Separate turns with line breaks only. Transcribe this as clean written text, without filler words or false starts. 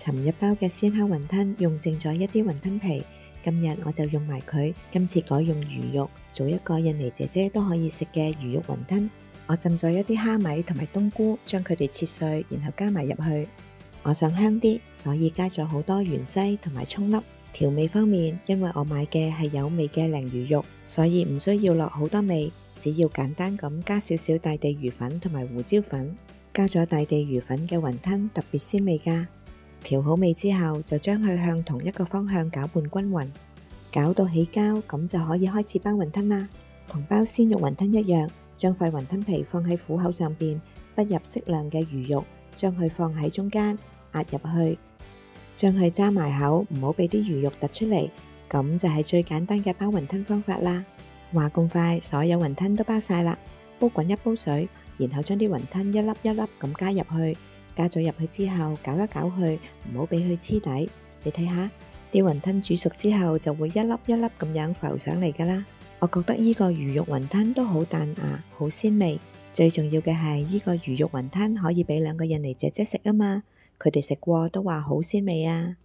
尋日包嘅鮮烤雲吞用剩咗一啲雲吞皮，今日我就用埋佢。今次改用魚肉，做一個印尼姐姐都可以食嘅魚肉雲吞。我浸咗一啲蝦米同埋冬菇，將佢哋切碎，然後加埋入去。我想香啲，所以加咗好多芫茜同埋蔥粒。調味方面，因為我買嘅係有味嘅鯪魚肉，所以唔需要落好多味，只要簡單咁加少少大地魚粉同埋胡椒粉。加咗大地魚粉嘅雲吞特別鮮味㗎。調好味之後，就將佢向同一個方向攪拌均勻，攪到起膠，咁就可以開始包雲吞啦。同包鮮肉雲吞一樣，將塊雲吞皮放喺虎口上邊，不入適量嘅魚肉，將佢放喺中間壓入去，將佢揸埋口，唔好俾啲魚肉突出嚟，咁就係最簡單嘅包雲吞方法啦。話咁快，所有雲吞都包晒啦，煲滾一煲水，然後將啲雲吞一粒一粒咁加入去。加咗入去之後，攪一攪佢，唔好俾佢黐底。你睇下，啲雲吞煮熟之後就會一粒一粒咁樣浮上嚟㗎啦。我覺得呢個魚肉雲吞都好彈牙，好鮮味。最重要嘅係呢個魚肉雲吞可以俾2個印尼姐姐食啊嘛，佢哋食過都話好鮮味啊。